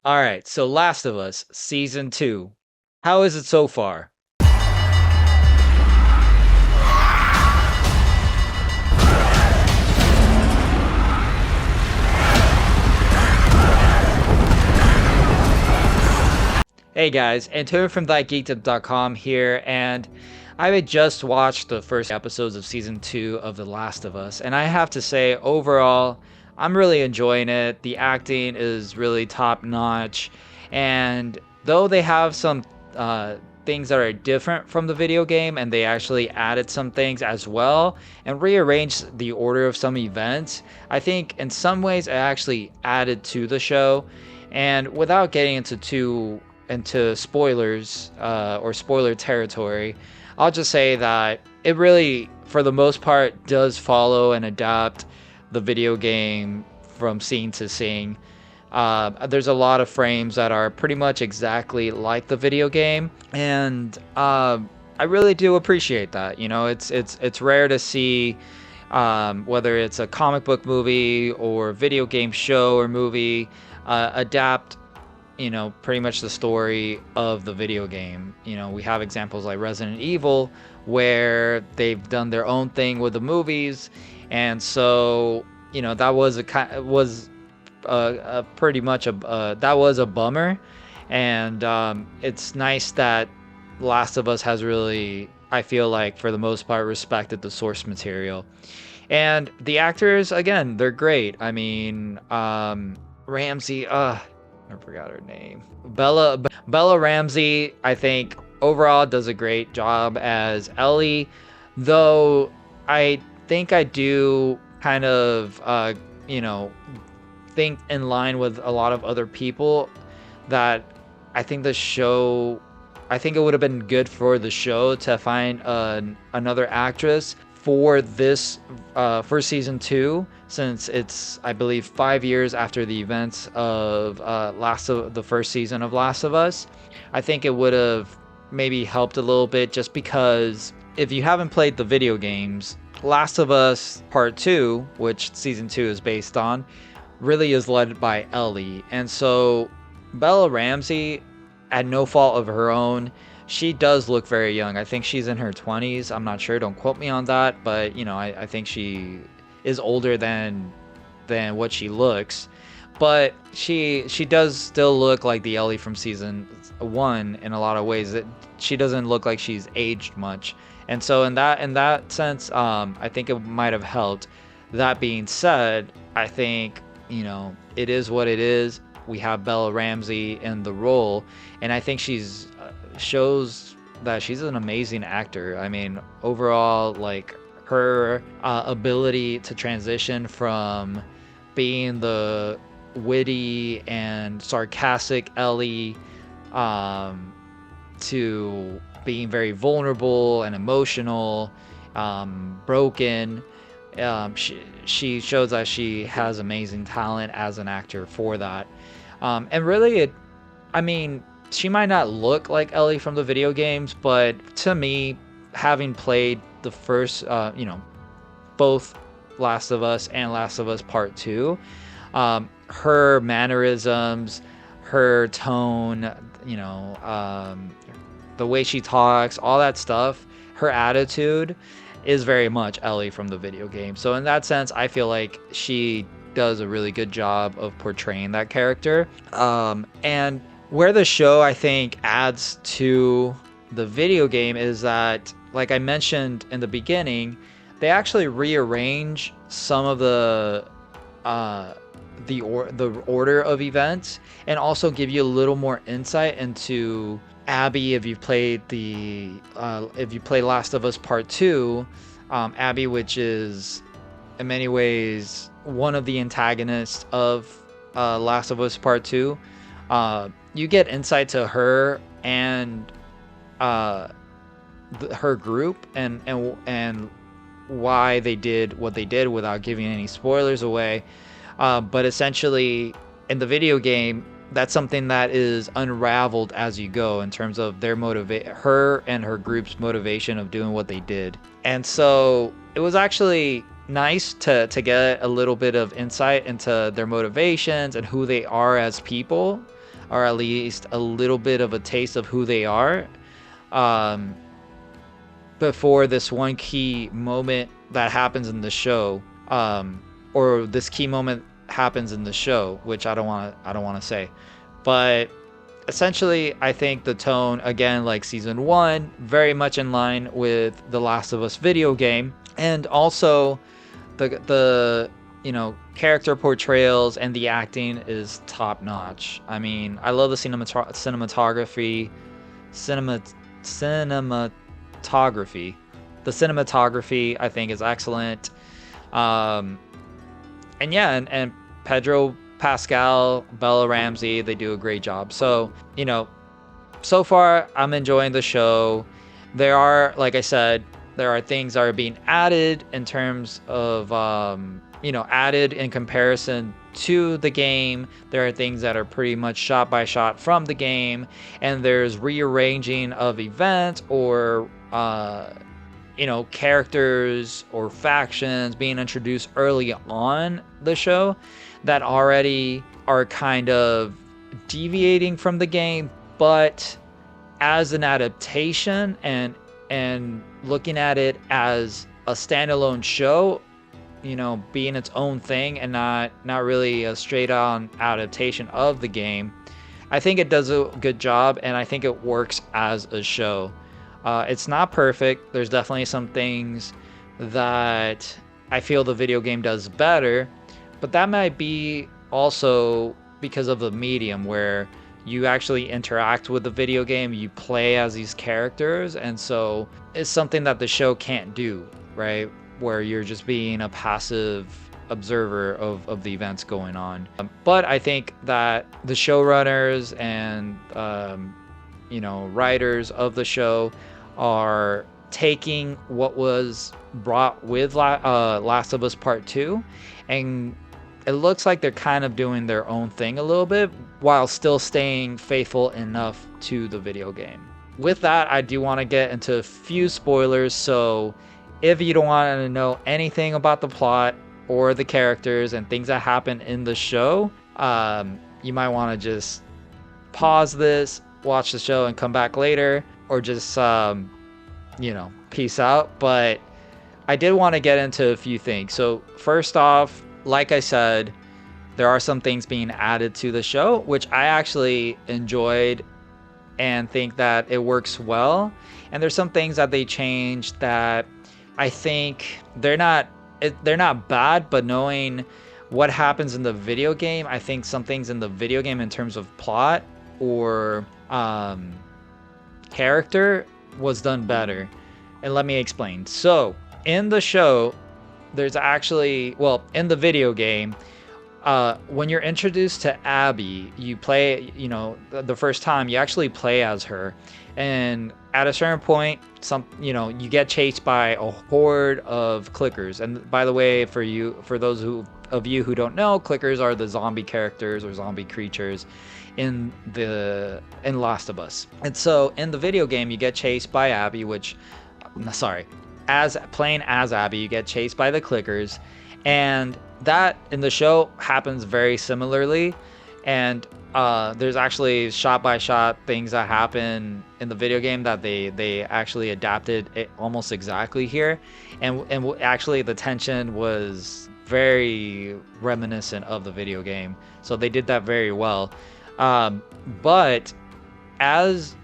All right, so Last of Us season 2. How is it so far? Hey guys, Antonio from ThyGeekdom.com here, and I had just watched the first episodes of season 2 of The Last of Us, and I have to say, overall, I'm really enjoying it. The acting is really top notch, and though they have some uh, things that are different from the video game, and they actually added some things as well, and rearranged the order of some events, I think in some ways it actually added to the show. And without getting into spoilers or spoiler territory, I'll just say that it really, for the most part, does follow and adapt the video game from scene to scene. There's a lot of frames that are pretty much exactly like the video game, and I really do appreciate that. You know, it's rare to see, whether it's a comic book movie or video game show or movie, adapt, pretty much the story of the video game. We have examples like Resident Evil where they've done their own thing with the movies, and so that was a pretty much that was a bummer, and it's nice that Last of Us has really, I feel like for the most part, respected the source material. And the actors, again, they're great. I mean, Ramsey, I forgot her name. Bella Ramsey, I think overall does a great job as Ellie, though I think I do kind of you know, think in line with a lot of other people that I think the show I think it would have been good for the show to find another actress for this for season 2, since it's, I believe, 5 years after the events of the first season of Last of Us. I think it would have maybe helped a little bit, just because if you haven't played the video games, Last of Us Part 2, which season 2 is based on, really is led by Ellie. And so Bella Ramsey, at no fault of her own, she does look very young. I think she's in her 20s. I'm not sure. Don't quote me on that. But, I think she is older than what she looks. But she does still look like the Ellie from season 1 in a lot of ways. She doesn't look like she's aged much. And so in that sense, I think it might have helped. That being said, I think, it is what it is. We have Bella Ramsey in the role, and I think she's shows that she's an amazing actor. I mean, overall, like, her ability to transition from being the witty and sarcastic Ellie, to being very vulnerable and emotional, broken. She shows that she has amazing talent as an actor for that. And really, I mean, she might not look like Ellie from the video games, but to me, having played the first, both Last of Us and Last of Us Part 2, her mannerisms, her tone, the way she talks, all that stuff, her attitude is very much Ellie from the video game. So in that sense, I feel like she does a really good job of portraying that character. And where the show, I think, adds to the video game is that, like I mentioned in the beginning, they actually rearrange some of the order of events, and also give you a little more insight into Abby. If you play Last of Us Part 2, Abby, which is in many ways one of the antagonists of Last of Us Part 2, you get insight to her and her group, and why they did what they did, without giving any spoilers away. But essentially, in the video game, that's something that is unraveled as you go, in terms of her and her group's motivation of doing what they did. And so it was actually nice to get a little bit of insight into their motivations and who they are as people, or at least a little bit of a taste of who they are, um, before this one key moment that happens in the show, or this key moment happens in the show, which I don't want to say, but essentially, I think the tone, again, like season one, very much in line with the Last of Us video game, and also the character portrayals and the acting is top notch. I mean, I love the cinematography, cinema cinematography. The cinematography I think is excellent. Um, and yeah, and Pedro Pascal, Bella Ramsey, they do a great job. So, so far I'm enjoying the show. There are, like I said, there are things that are being added in terms of, added in comparison to the game. There are things that are pretty much shot by shot from the game, and there's rearranging of events or, characters or factions being introduced early on the show that already are kind of deviating from the game, but as an adaptation and looking at it as a standalone show, being its own thing and not really a straight on adaptation of the game, I think it does a good job, and I think it works as a show. It's not perfect. There's definitely some things that I feel the video game does better, but that might be also because of the medium where you actually interact with the video game, you play as these characters, and so it's something that the show can't do, right? Where you're just being a passive observer of the events going on. But I think that the showrunners and writers of the show are taking what was brought with Last of Us Part 2, and it looks like they're kind of doing their own thing a little bit while still staying faithful enough to the video game. With that, I do want to get into a few spoilers, so if you don't want to know anything about the plot or the characters and things that happen in the show, you might want to just pause this, watch the show, and come back later, or just peace out. But I did want to get into a few things. So first off, like I said, there are some things being added to the show which I actually enjoyed and think that it works well, and there's some things that they changed that I think they're not bad, but knowing what happens in the video game, I think some things in the video game in terms of plot or character was done better. And let me explain. So in the show, there's actually, well, in the video game, when you're introduced to Abby, you play, the first time you actually play as her, and at a certain point, you get chased by a horde of clickers. And by the way, for those of you who don't know, clickers are the zombie characters or zombie creatures in Last of Us. And so in the video game, you get chased by Abby, as playing as Abby, you get chased by the clickers, and that in the show happens very similarly. And there's actually shot by shot things that happen in the video game that they actually adapted it almost exactly here, and actually the tension was very reminiscent of the video game, so they did that very well. But as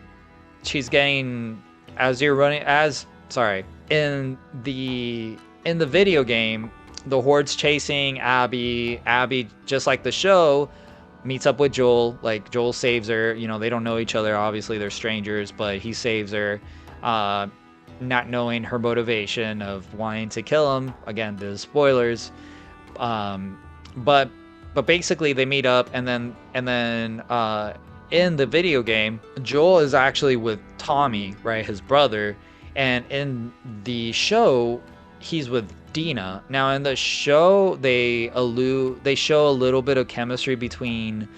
in the video game, the horde's chasing Abby. Abby, just like the show, meets up with Joel. Like, Joel saves her. They don't know each other, obviously they're strangers, but he saves her, not knowing her motivation of wanting to kill him. Again, the spoilers. But basically they meet up, and then in the video game, Joel is actually with Tommy, right, his brother, and in the show he's with Dina. Now in the show they show a little bit of chemistry between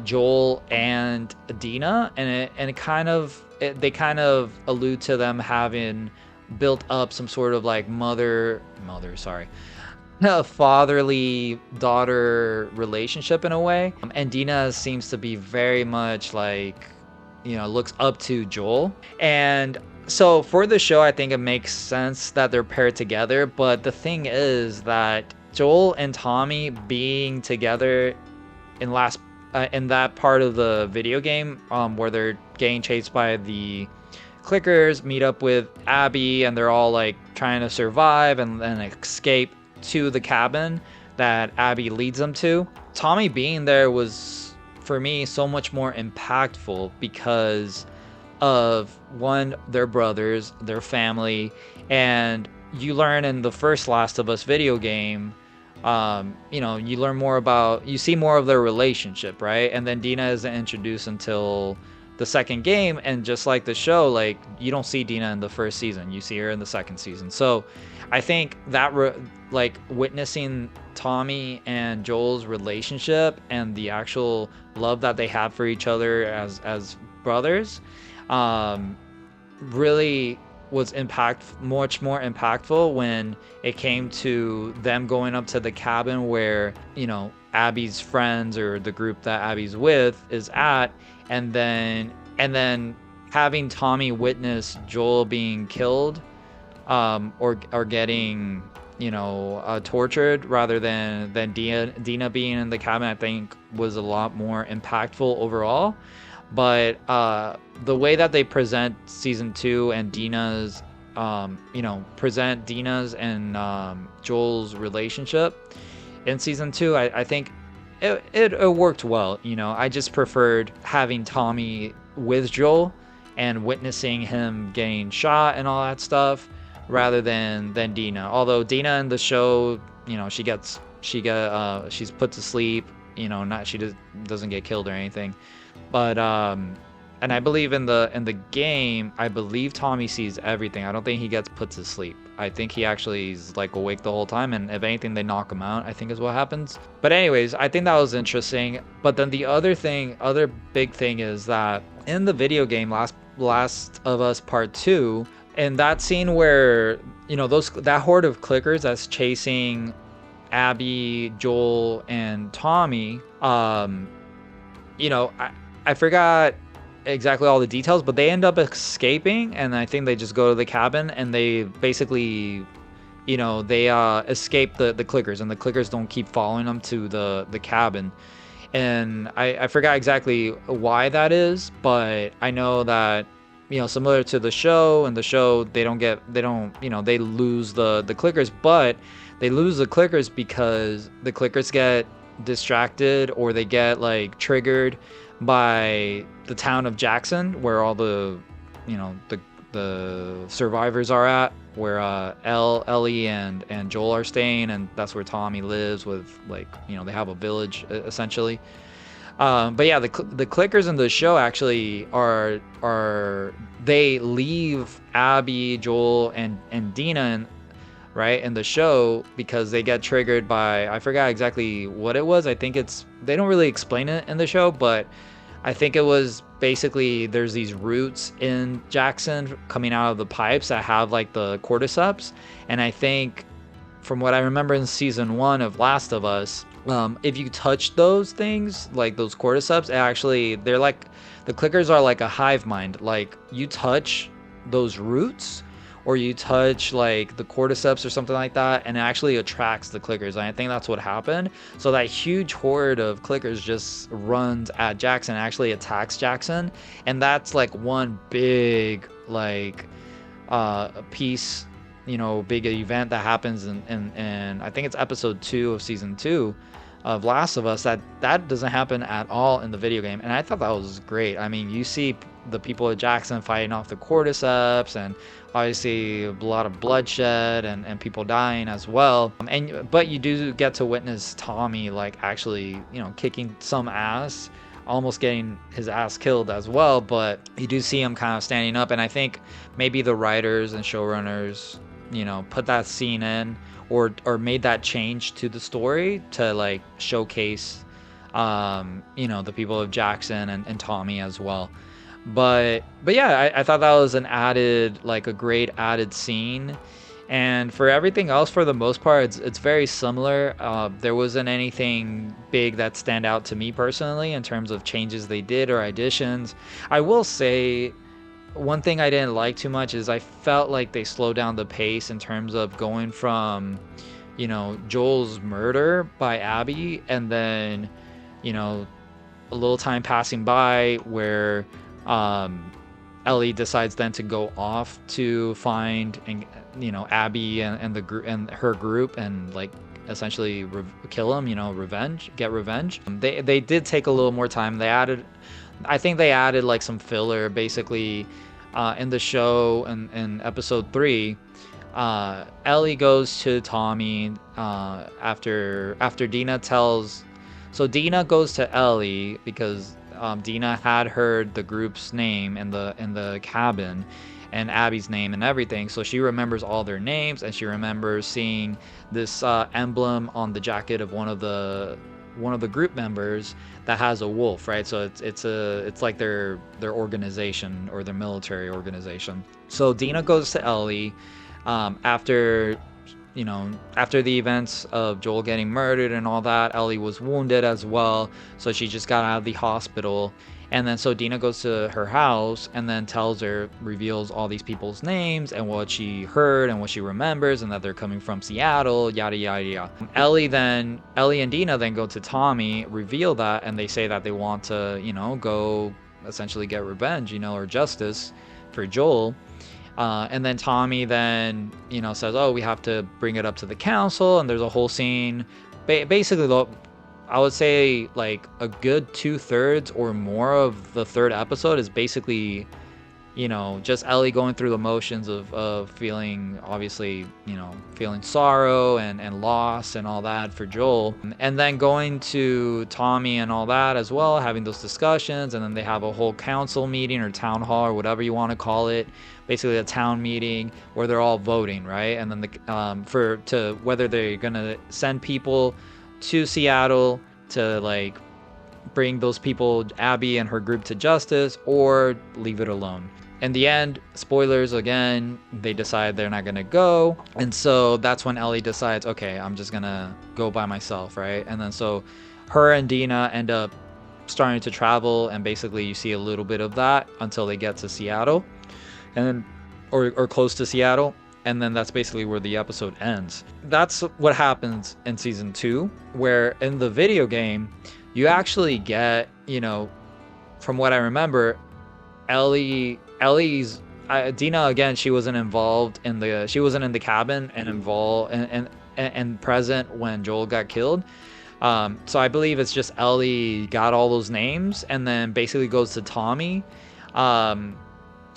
Joel and Dina, and they kind of allude to them having built up some sort of like mother a fatherly daughter relationship in a way. And Dina seems to be very much like, looks up to Joel. And so for the show, I think it makes sense that they're paired together. But the thing is that Joel and Tommy being together in that part of the video game, where they're getting chased by the clickers, meet up with Abby, and they're all like trying to survive and escape to the cabin that Abby leads them to. Tommy being there was, for me, so much more impactful because of one, their brothers, their family, and you learn in the first Last of Us video game, you learn more about, you see more of their relationship, right? And then Dina isn't introduced until the second game, and just like the show, like you don't see Dina in the first season, you see her in the second season. So I think that like witnessing Tommy and Joel's relationship and the actual love that they have for each other as brothers, um, really was much more impactful when it came to them going up to the cabin where, Abby's friends, or the group that Abby's with, is at, and then having Tommy witness Joel being killed, or getting, tortured, rather than Dina being in the cabin, I think was a lot more impactful overall. But the way that they present season 2 and Dina's, present Dina's and Joel's relationship in season 2, I think it worked well. I just preferred having Tommy with Joel and witnessing him getting shot and all that stuff, rather than Dina. Although Dina in the show, she's put to sleep. Not, doesn't get killed or anything. But and I believe in the game, I believe Tommy sees everything. I don't think he gets put to sleep. I think he actually is like awake the whole time, and if anything, they knock him out, I think is what happens. But anyways, I think that was interesting. But then the other big thing is that in the video game Last of Us Part 2, and that scene where, that horde of clickers that's chasing Abby, Joel, and Tommy, I forgot exactly all the details, but they end up escaping, and I think they just go to the cabin, and they basically, they escape the clickers, and the clickers don't keep following them to the cabin. And I forgot exactly why that is, but I know that, similar to the show, in the show they lose the clickers, but they lose the clickers because the clickers get distracted, or they get like triggered by the town of Jackson, where all the survivors are at, where Ellie and Joel are staying, and that's where Tommy lives with, like, they have a village essentially. But yeah, the clickers in the show actually they leave Abby, Joel, and Dina right in the show, because they get triggered by, I forgot exactly what it was. I think they don't really explain it in the show, but I think it was basically, there's these roots in Jackson coming out of the pipes that have like the cordyceps, and I think, from what I remember in season 1 of Last of Us, if you touch those things, like those cordyceps, they're like, the clickers are like a hive mind. Like, you touch those roots, or you touch like the cordyceps or something like that, and it actually attracts the clickers. And I think that's what happened. So that huge horde of clickers just runs at Jackson, actually attacks Jackson, and that's like one big like piece, big event that happens in I think it's episode 2 of season 2 of Last of Us, that doesn't happen at all in the video game. And I thought that was great. I mean, you see the people of Jackson fighting off the cordyceps, and obviously a lot of bloodshed and people dying as well. But you do get to witness Tommy like actually, kicking some ass, almost getting his ass killed as well. But you do see him kind of standing up, and I think maybe the writers and showrunners, put that scene in, or made that change to the story to like showcase, the people of Jackson and Tommy as well. But yeah, I thought that was a great added scene. And for everything else, for the most part, it's very similar. There wasn't anything big that stand out to me personally in terms of changes they did or additions. I will say one thing I didn't like too much is I felt like they slowed down the pace in terms of going from, Joel's murder by Abby, and then, you know, a little time passing by where um, Ellie decides then to go off to find and Abby and the group and her group and like essentially kill him. Get revenge. They did take a little more time. I think they added like some filler basically in the show in episode 3. Ellie goes to Tommy after Dina tells. So Dina goes to Ellie because Dina had heard the group's name in the cabin, and Abby's name and everything. So she remembers all their names, and she remembers seeing this emblem on the jacket of one of the group members that has a wolf, right? So it's like their organization or their military organization. So Dina goes to Ellie after after the events of Joel getting murdered and all that. Ellie was wounded as well, so she just got out of the hospital. And then so Dina goes to her house and then reveals all these people's names and what she heard and what she remembers, and that they're coming from Seattle, yada yada yada. Ellie and Dina then go to Tommy, reveal that, and they say that they want to, go essentially get revenge, or justice for Joel. And then Tommy then, says, oh, we have to bring it up to the council. And there's a whole scene. Basically, I would say like a good 2/3 or more of the third episode is basically, just Ellie going through the motions of feeling, obviously, feeling sorrow and loss and all that for Joel. And then going to Tommy and all that as well, having those discussions. And then they have a whole council meeting or town hall or whatever you want to call it. Basically a town meeting where they're all voting, right? And then to whether they're gonna send people to Seattle to like bring those people, Abby and her group, to justice, or leave it alone. In the end, spoilers again, they decide they're not gonna go, and so that's when Ellie decides, okay, I'm just gonna go by myself, right? And then so her and Dina end up starting to travel, and basically you see a little bit of that until they get to Seattle. And then or close to Seattle, and then that's basically where the episode ends. That's what happens in season 2, where in the video game you actually get, from what I remember, Ellie's Dina again, she wasn't in the cabin and involved and present when Joel got killed. So I believe it's just Ellie got all those names and then basically goes to Tommy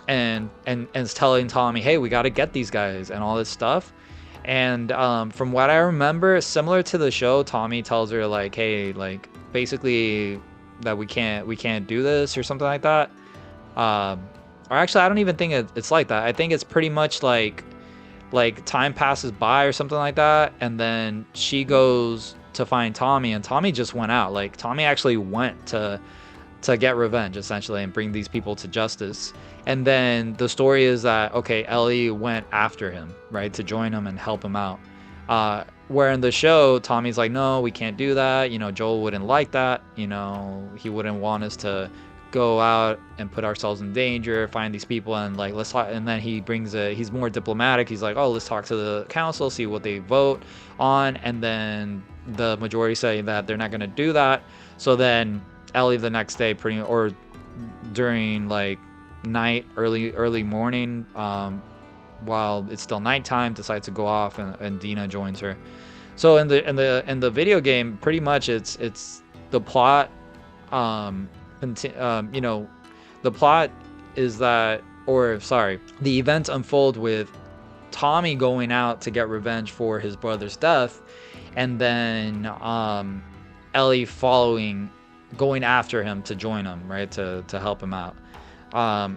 and is telling Tommy, hey, we got to get these guys and all this stuff. And from what I remember, similar to the show, Tommy tells her like, hey, like basically that we can't do this or something like that. Or actually, I don't even think it's like that. I think it's pretty much like time passes by or something like that, and then she goes to find Tommy, and Tommy just went out. Like Tommy actually went to get revenge essentially and bring these people to justice. And then the story is that, okay, Ellie went after him, right, to join him and help him out. Where in the show, Tommy's like, no, we can't do that. Joel wouldn't like that. He wouldn't want us to go out and put ourselves in danger, find these people, and like, let's talk. And then he's more diplomatic. He's like, oh, let's talk to the council, see what they vote on. And then the majority say that they're not going to do that. So then Ellie the next day, or during like night, early morning, while it's still nighttime, decides to go off, and Dina joins her. So in the video game, pretty much it's the plot. The plot is that, or sorry, the events unfold with Tommy going out to get revenge for his brother's death, and then Ellie going after him to join him, right, to help him out.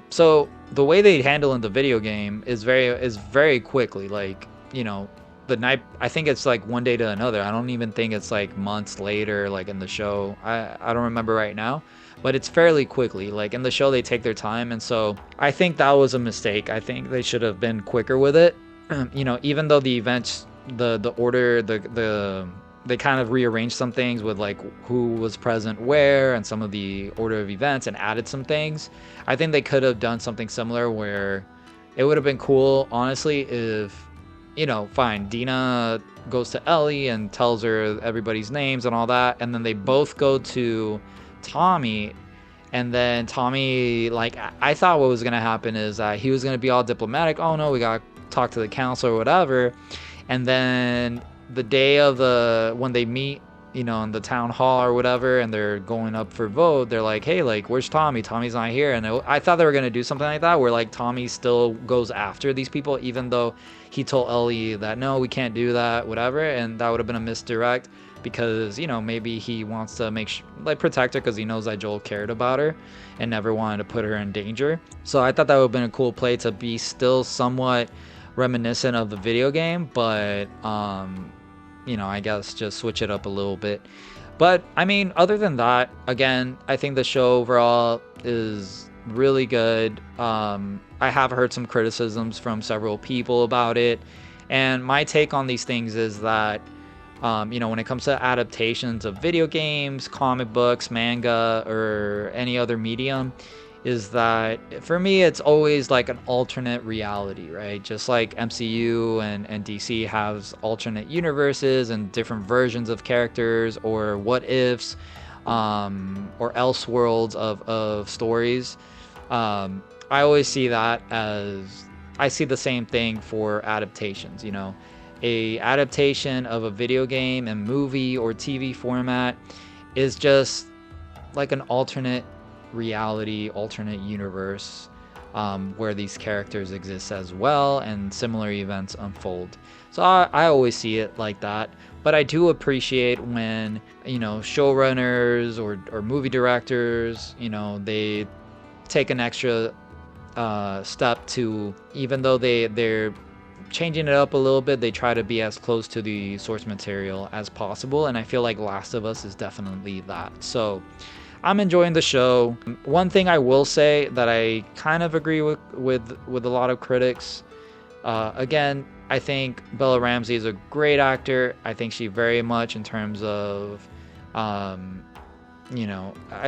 So the way they handle in the video game is very quickly, like, the night. I think it's like one day to another. I don't even think it's like months later, like in the show. I don't remember right now, but it's fairly quickly. Like in the show, they take their time, and so I think that was a mistake. I think they should have been quicker with it. Even though the events, the order, they kind of rearranged some things with like who was present where and some of the order of events and added some things. I think they could have done something similar where it would have been cool, honestly, if, fine, Dina goes to Ellie and tells her everybody's names and all that, and then they both go to Tommy, and then Tommy, like, I thought what was gonna happen is that he was gonna be all diplomatic. Oh no, we gotta talk to the council or whatever. And then the day of when they meet, in the town hall or whatever, and they're going up for vote, they're like, hey, like, where's Tommy? Tommy's not here. And I thought they were gonna do something like that, where like Tommy still goes after these people, even though he told Ellie that no, we can't do that, whatever. And that would have been a misdirect because maybe he wants to like protect her because he knows that Joel cared about her and never wanted to put her in danger. So I thought that would have been a cool play to be still somewhat reminiscent of the video game, but I guess just switch it up a little bit. But I mean, other than that, again, I think the show overall is really good. I have heard some criticisms from several people about it, and my take on these things is that when it comes to adaptations of video games, comic books, manga, or any other medium, is that for me it's always like an alternate reality, right? Just like MCU and DC has alternate universes and different versions of characters or what ifs, or else worlds of stories. I always see that as I see the same thing for adaptations. A adaptation of a video game and movie or TV format is just like an alternate reality, alternate universe, where these characters exist as well and similar events unfold. So I always see it like that. But I do appreciate when, showrunners or movie directors, they take an extra step to, even though they're changing it up a little bit, they try to be as close to the source material as possible. And I feel like Last of Us is definitely that. So I'm enjoying the show. One thing I will say that I kind of agree with a lot of critics. Again, I think Bella Ramsey is a great actor. I think she very much, in terms of, I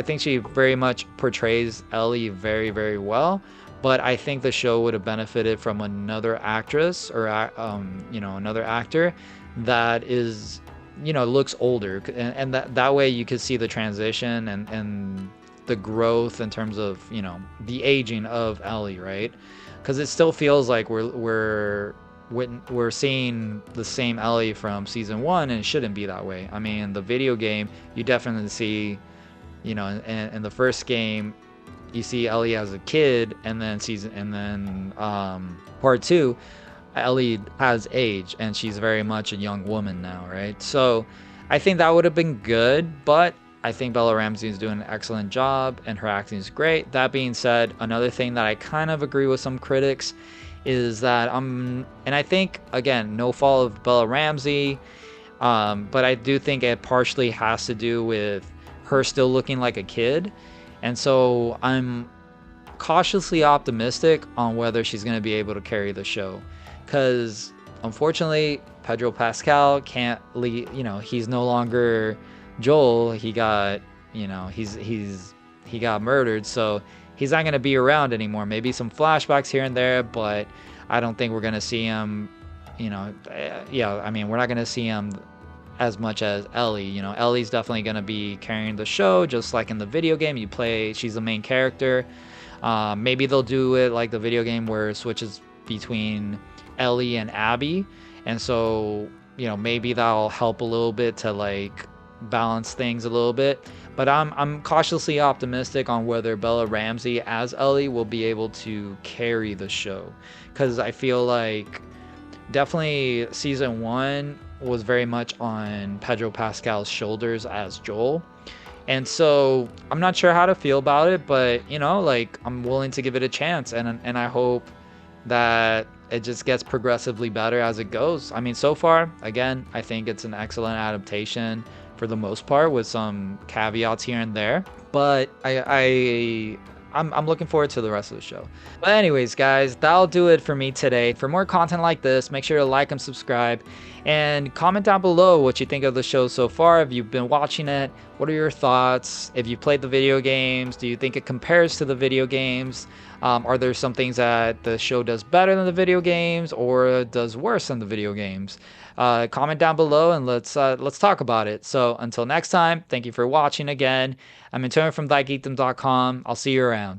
think she very much portrays Ellie very, very well. But I think the show would have benefited from another actress or, another actor that is, looks older, and that way you could see the transition and the growth in terms of the aging of Ellie, right? Because it still feels like we're seeing the same Ellie from season 1, and it shouldn't be that way. I mean, the video game, you definitely see, in the first game, you see Ellie as a kid, and then part 2, Ellie has age and she's very much a young woman now, right? So I think that would have been good, but I think Bella Ramsey is doing an excellent job and her acting is great. That being said, another thing that I kind of agree with some critics is that and I think, again, no fault of Bella Ramsey, but I do think it partially has to do with her still looking like a kid. And so I'm cautiously optimistic on whether she's going to be able to carry the show. Because unfortunately, Pedro Pascal can't lead, he's no longer Joel. He got, he got murdered. So he's not going to be around anymore. Maybe some flashbacks here and there, but I don't think we're going to see him, we're not going to see him as much as Ellie. Ellie's definitely going to be carrying the show, just like in the video game. She's the main character. Maybe they'll do it like the video game where it switches between Ellie and Abby, and so maybe that'll help a little bit to like balance things a little bit. But I'm cautiously optimistic on whether Bella Ramsey as Ellie will be able to carry the show, because I feel like definitely season 1 was very much on Pedro Pascal's shoulders as Joel. And so I'm not sure how to feel about it, but I'm willing to give it a chance, and I hope that it just gets progressively better as it goes. I mean, so far, again, I think it's an excellent adaptation for the most part, with some caveats here and there. But I I'm looking forward to the rest of the show. But anyways, guys, that'll do it for me today. For more content like this, make sure to like and subscribe, and comment down below what you think of the show so far. If you've been watching it, what are your thoughts? If you played the video games, do you think it compares to the video games? Are there some things that the show does better than the video games, or does worse than the video games? Comment down below and let's talk about it. So until next time, thank you for watching again. I'm Antonio from ThyGeekdom.com. I'll see you around.